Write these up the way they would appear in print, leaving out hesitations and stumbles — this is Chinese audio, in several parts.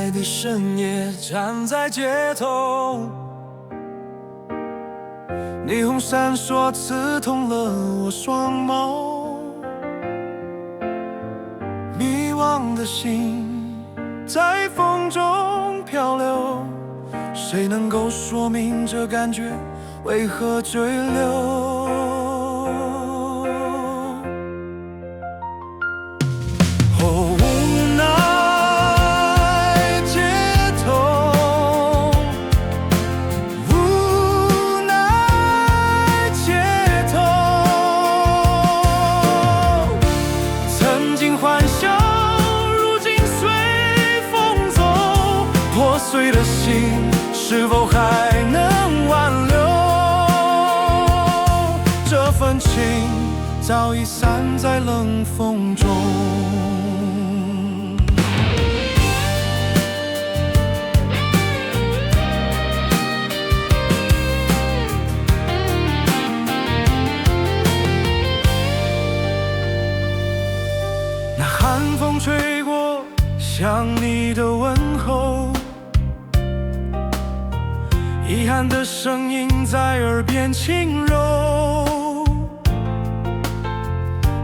爱的深夜，站在街头，霓虹闪烁，刺痛了我双眸。迷惘的心在风中漂流，谁能够说明这感觉为何坠流？哦，无奈街头，无奈街头，曾经欢笑，如今随风走，破碎的心是否还能挽留？这份情早已散在冷风中。那寒风吹过，想你的问候，遗憾的声音在耳边轻柔，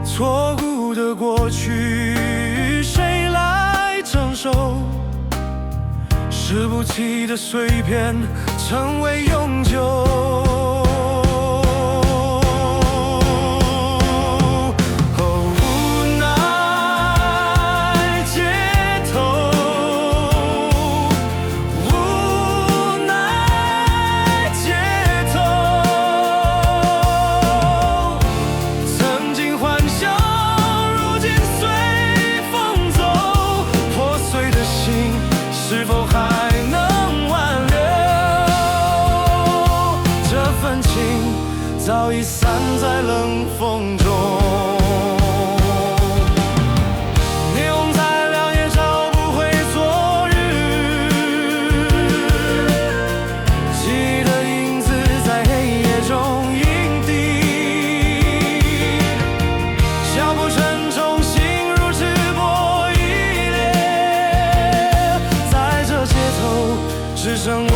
错过的过去谁来承受？拾不起的碎片成为永久。是否还能挽留？这份情早已散在冷风中。霓虹再亮也找不回昨日，记忆的影子在黑夜中隐蔽，脚步沉重，心如赤膊一列，只剩